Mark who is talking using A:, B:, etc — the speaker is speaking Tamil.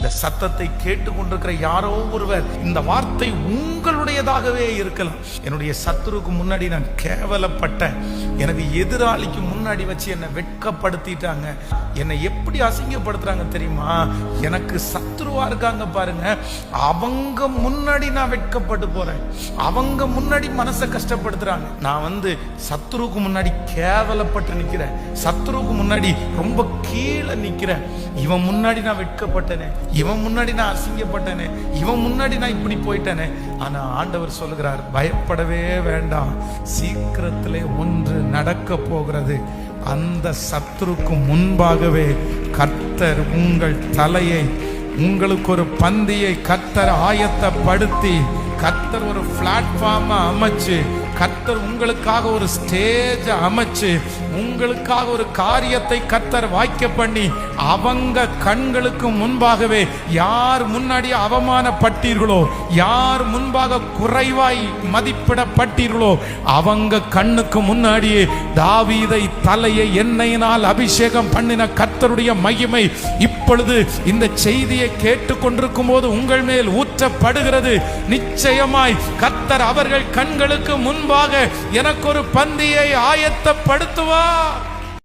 A: இந்த சத்தத்தை கேட்டு கொண்டிருக்கிற யாரோ ஒருவர் இந்த வார்த்தை உங்களுடையதாகவே இருக்கலாம். என்னுடைய சத்துருக்கு முன்னாடி நான் கேவலப்பட்டேன், எனக்கு எதிராளிக்கு முன்னாடி வச்சு என்னை வெட்கப்படுத்திட்டாங்க, என்னை எப்படி அசிங்கப்படுத்துறாங்க தெரியுமா? எனக்கு சத்துருவா இருக்காங்க பாருங்க, அவங்க முன்னாடி நான் வெட்கப்பட்டு போறேன், அவங்க முன்னாடி மனசை கஷ்டப்படுத்துறாங்க. நான் சத்துருக்கு முன்னாடி கேவலப்பட்டு நிக்கிறேன், சத்துருக்கு முன்னாடி ரொம்ப கீழே நிக்கிறேன். இவன் முன்னாடி நான் வெட்கப்பட்டனே, இவன் முன்னாடி நான் அசிங்கப்பட்டனே, இவன் முன்னாடி நான் இப்படி போயிட்டனே. ஆனா ஆண்டவர் சொல்லுகிறார், பயப்படவே வேண்டாம், சீக்கிரத்திலே ஒன்று நடக்க போகிறது. அந்த சத்துருக்கு முன்பாகவே கர்த்தர் உங்கள் தலையை, உங்களுக்கு ஒரு பந்தியை கர்த்தர் ஆயத்தப்படுத்தி, கர்த்தர் ஒரு பிளாட்ஃபார்ம் அமைச்சு, கர்த்தர் உங்களுக்காக ஒரு ஸ்டேஜ் அமைச்சு, உங்களுக்காக ஒரு காரியத்தை கர்த்தர் வாய்க்க பண்ணி, அவங்க கண்களுக்கு முன்பாகவே யார் முன்னாடி அவமானப்பட்டீர்களோ, யார் முன்பாக குறைவாய் மதிப்பிடப்பட்டீர்களோ, அவங்க கண்ணுக்கு முன்னாடியே தாவீதை தலையை எண்ணெயினால் அபிஷேகம் பண்ணின கர்த்தருடைய மகிமை இப்பொழுது இந்த செய்தியை கேட்டுக்கொண்டிருக்கும் போது உங்கள் மேல் ஊற்றப்படுகிறது. நிச்சயமாய் கர்த்தர் அவர்கள் கண்களுக்கு முன்பாக எனக்கு ஒரு பந்தியை ஆயத்தப்படுத்துவார்.